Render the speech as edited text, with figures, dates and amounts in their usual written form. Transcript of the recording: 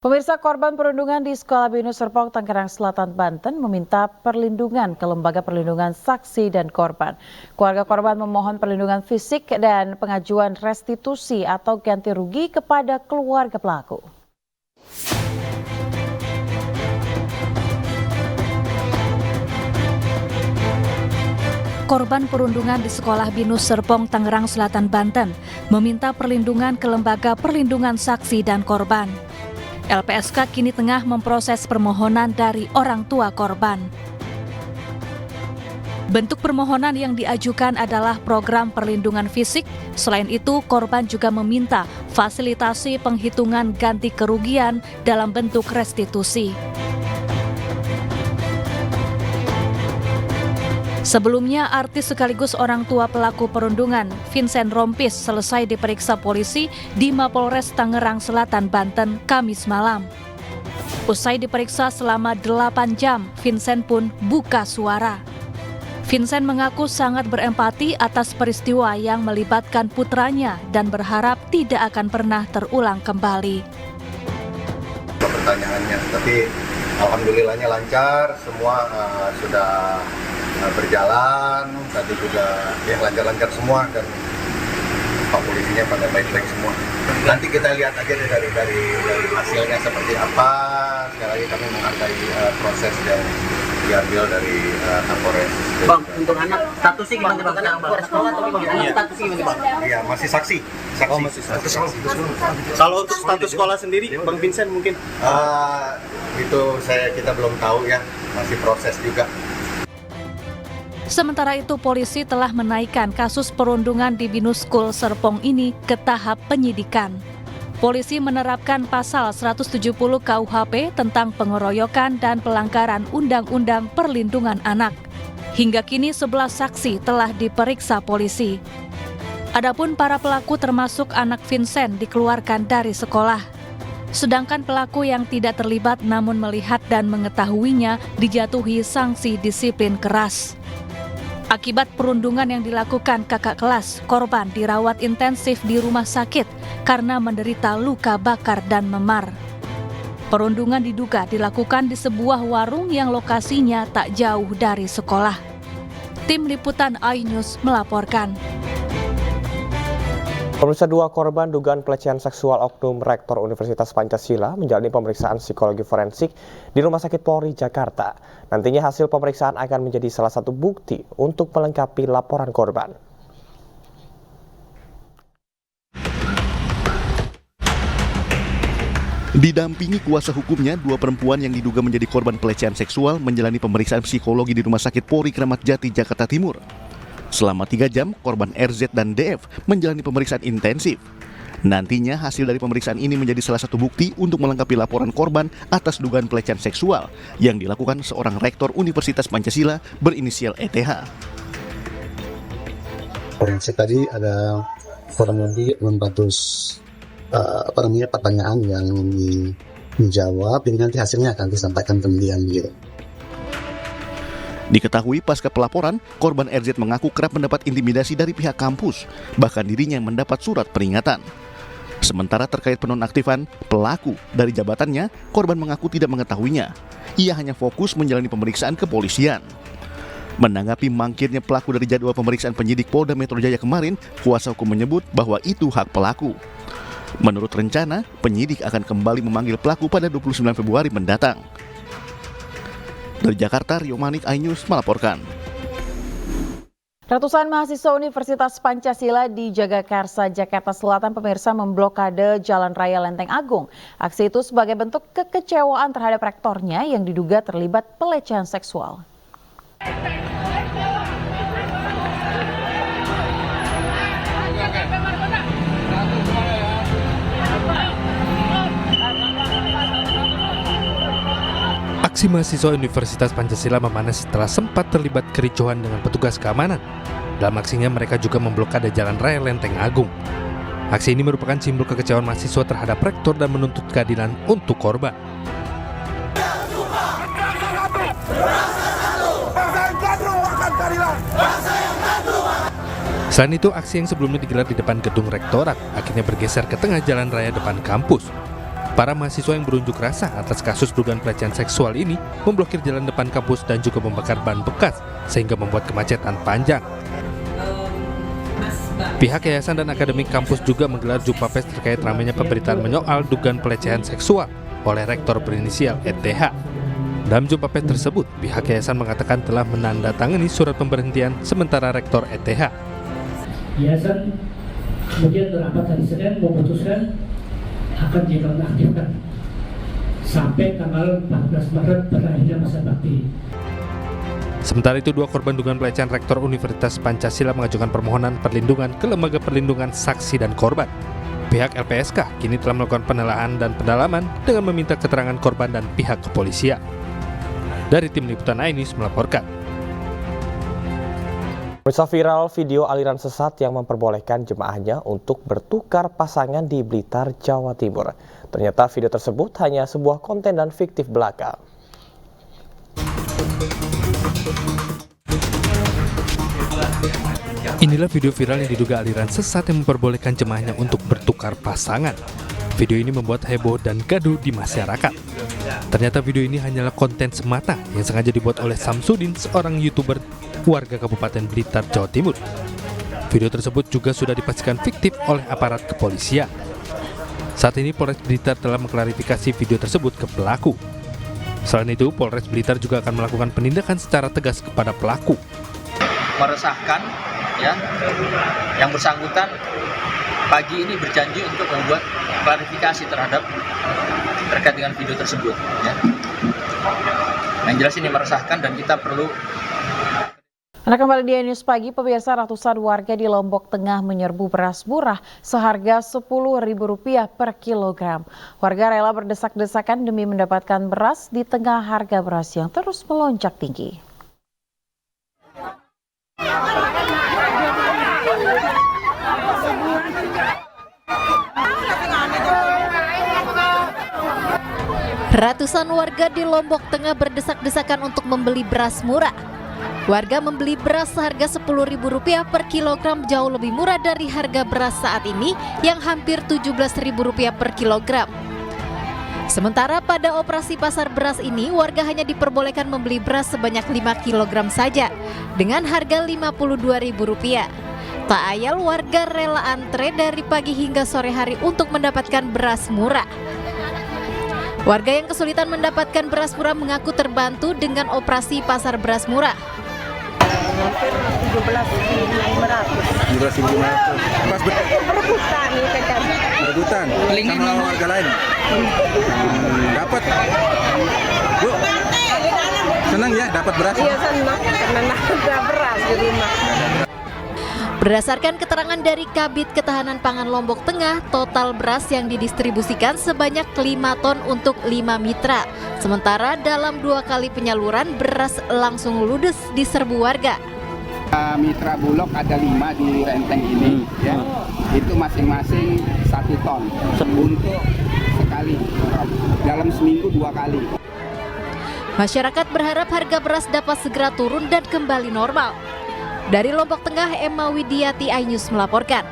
Pemirsa, korban perundungan di Sekolah Binus Serpong, Tangerang Selatan, Banten meminta perlindungan ke Lembaga Perlindungan Saksi dan Korban. Keluarga korban memohon perlindungan fisik dan pengajuan restitusi atau ganti rugi kepada keluarga pelaku. Korban perundungan di Sekolah Binus Serpong, Tangerang Selatan, Banten meminta perlindungan ke Lembaga Perlindungan Saksi dan Korban. LPSK kini tengah memproses permohonan dari orang tua korban. Bentuk permohonan yang diajukan adalah program perlindungan fisik. Selain itu, korban juga meminta fasilitasi penghitungan ganti kerugian dalam bentuk restitusi. Sebelumnya, artis sekaligus orang tua pelaku perundungan, Vincent Rompis, selesai diperiksa polisi di Mapolres Tangerang Selatan, Banten, Kamis malam. Usai diperiksa selama 8 jam, Vincent pun buka suara. Vincent mengaku sangat berempati atas peristiwa yang melibatkan putranya dan berharap tidak akan pernah terulang kembali. Pertanyaannya, tapi alhamdulillahnya lancar, semua sudah berjalan, tadi juga yang lancar-lancar semua dan Pak polisinya pada baik-baik semua. Nanti kita lihat aja dari hasilnya seperti apa. Sekali lagi kami menghargai proses yang diambil dari Kapolres. Bang, untuk anak statusnya gimana Bang? Anak keluar sekolah atau gimana? Statusnya gimana Bang? Iya, masih saksi. Oh, masih saksi. Kalau untuk status sekolah sendiri, Bang Vincent mungkin? Itu kita belum tahu ya, masih proses juga. Sementara itu, polisi telah menaikkan kasus perundungan di Binus School Serpong ini ke tahap penyidikan. Polisi menerapkan pasal 170 KUHP tentang pengeroyokan dan pelanggaran Undang-Undang Perlindungan Anak. Hingga kini 11 saksi telah diperiksa polisi. Adapun para pelaku termasuk anak Vincent dikeluarkan dari sekolah. Sedangkan pelaku yang tidak terlibat namun melihat dan mengetahuinya dijatuhi sanksi disiplin keras. Akibat perundungan yang dilakukan kakak kelas, korban dirawat intensif di rumah sakit karena menderita luka bakar dan memar. Perundungan diduga dilakukan di sebuah warung yang lokasinya tak jauh dari sekolah. Tim Liputan iNews melaporkan. Pemirsa, 2 korban dugaan pelecehan seksual oknum Rektor Universitas Pancasila menjalani pemeriksaan psikologi forensik di Rumah Sakit Polri, Jakarta. Nantinya hasil pemeriksaan akan menjadi salah satu bukti untuk melengkapi laporan korban. Didampingi kuasa hukumnya, 2 perempuan yang diduga menjadi korban pelecehan seksual menjalani pemeriksaan psikologi di Rumah Sakit Polri Kramat Jati, Jakarta Timur. Selama 3 jam, korban RZ dan DF menjalani pemeriksaan intensif. Nantinya hasil dari pemeriksaan ini menjadi salah satu bukti untuk melengkapi laporan korban atas dugaan pelecehan seksual yang dilakukan seorang rektor Universitas Pancasila berinisial ETH. Forensik tadi ada kurang lebih 600 pertanyaan yang dijawab, jadi nanti hasilnya akan disampaikan kemudian gitu. Diketahui pasca pelaporan, korban RZ mengaku kerap mendapat intimidasi dari pihak kampus, bahkan dirinya mendapat surat peringatan. Sementara terkait penonaktifan pelaku dari jabatannya, korban mengaku tidak mengetahuinya. Ia hanya fokus menjalani pemeriksaan kepolisian. Menanggapi mangkirnya pelaku dari jadwal pemeriksaan penyidik Polda Metro Jaya kemarin, kuasa hukum menyebut bahwa itu hak pelaku. Menurut rencana, penyidik akan kembali memanggil pelaku pada 29 Februari mendatang. Dari Jakarta, Rio Manik, iNews melaporkan. Ratusan mahasiswa Universitas Pancasila di Jagakarsa, Jakarta Selatan, pemirsa, memblokade Jalan Raya Lenteng Agung. Aksi itu sebagai bentuk kekecewaan terhadap rektornya yang diduga terlibat pelecehan seksual. Aksi mahasiswa Universitas Pancasila memanas setelah sempat terlibat kericuhan dengan petugas keamanan. Dalam aksinya mereka juga memblokade Jalan Raya Lenteng Agung. Aksi ini merupakan simbol kekecewaan mahasiswa terhadap rektor dan menuntut keadilan untuk korban. Selain itu, aksi yang sebelumnya digelar di depan gedung rektorat akhirnya bergeser ke tengah jalan raya depan kampus. Para mahasiswa yang berunjuk rasa atas kasus dugaan pelecehan seksual ini memblokir jalan depan kampus dan juga membakar ban bekas sehingga membuat kemacetan panjang. Pihak yayasan dan akademik kampus juga menggelar jumpa pers terkait ramainya pemberitaan menyoal dugaan pelecehan seksual oleh rektor berinisial ETH. Dalam jumpa pers tersebut, pihak yayasan mengatakan telah menandatangani surat pemberhentian sementara rektor ETH. Yayasan kemudian rapat hari Senin memutuskan akan dinonaktifkan sampai tanggal 14 Maret berakhirnya masa bakti. Sementara itu, 2 korban dugaan pelecehan rektor Universitas Pancasila mengajukan permohonan perlindungan ke Lembaga Perlindungan Saksi dan Korban. Pihak LPSK kini telah melakukan penelaahan dan pendalaman dengan meminta keterangan korban dan pihak kepolisian. Dari tim liputan iNews melaporkan. Pemirsa, viral video aliran sesat yang memperbolehkan jemaahnya untuk bertukar pasangan di Blitar, Jawa Timur. Ternyata video tersebut hanya sebuah konten dan fiktif belaka. Inilah video viral yang diduga aliran sesat yang memperbolehkan jemaahnya untuk bertukar pasangan. Video ini membuat heboh dan gaduh di masyarakat. Ternyata video ini hanyalah konten semata yang sengaja dibuat oleh Samsudin, seorang YouTuber warga Kabupaten Blitar, Jawa Timur. Video tersebut juga sudah dipastikan fiktif oleh aparat kepolisian. Saat ini Polres Blitar telah mengklarifikasi video tersebut ke pelaku. Selain itu, Polres Blitar juga akan melakukan penindakan secara tegas kepada pelaku. Meresahkan, ya, yang bersangkutan pagi ini berjanji untuk membuat klarifikasi terkait dengan video tersebut. Ya. Yang jelas ini meresahkan dan kita perlu. Anda kembali di iNews Pagi, pemirsa. Ratusan warga di Lombok Tengah menyerbu beras murah seharga Rp10.000 per kilogram. Warga rela berdesak-desakan demi mendapatkan beras di tengah harga beras yang terus melonjak tinggi. Ratusan warga di Lombok Tengah berdesak-desakan untuk membeli beras murah. Warga membeli beras seharga Rp10.000 per kilogram, jauh lebih murah dari harga beras saat ini yang hampir Rp17.000 per kilogram. Sementara pada operasi pasar beras ini, warga hanya diperbolehkan membeli beras sebanyak 5 kilogram saja dengan harga Rp52.000. Tak ayal warga rela antre dari pagi hingga sore hari untuk mendapatkan beras murah. Warga yang kesulitan mendapatkan beras murah mengaku terbantu dengan operasi pasar beras murah. Hampir 17.500. Pas berebutan ini kan. Berebutan sama warga lain. Dapat. Bu, senang ya dapat beras? Iya senang, karena ada beras di rumah. Berdasarkan keterangan dari Kabid Ketahanan Pangan Lombok Tengah, total beras yang didistribusikan sebanyak 5 ton untuk 5 mitra. Sementara dalam 2 kali penyaluran, beras langsung ludes di serbu warga. Mitra Bulog ada 5 di Renteng ini, ya. Itu masing-masing 1 ton untuk sekali, dalam seminggu 2 kali. Masyarakat berharap harga beras dapat segera turun dan kembali normal. Dari Lombok Tengah, Emma Widiati, iNews melaporkan.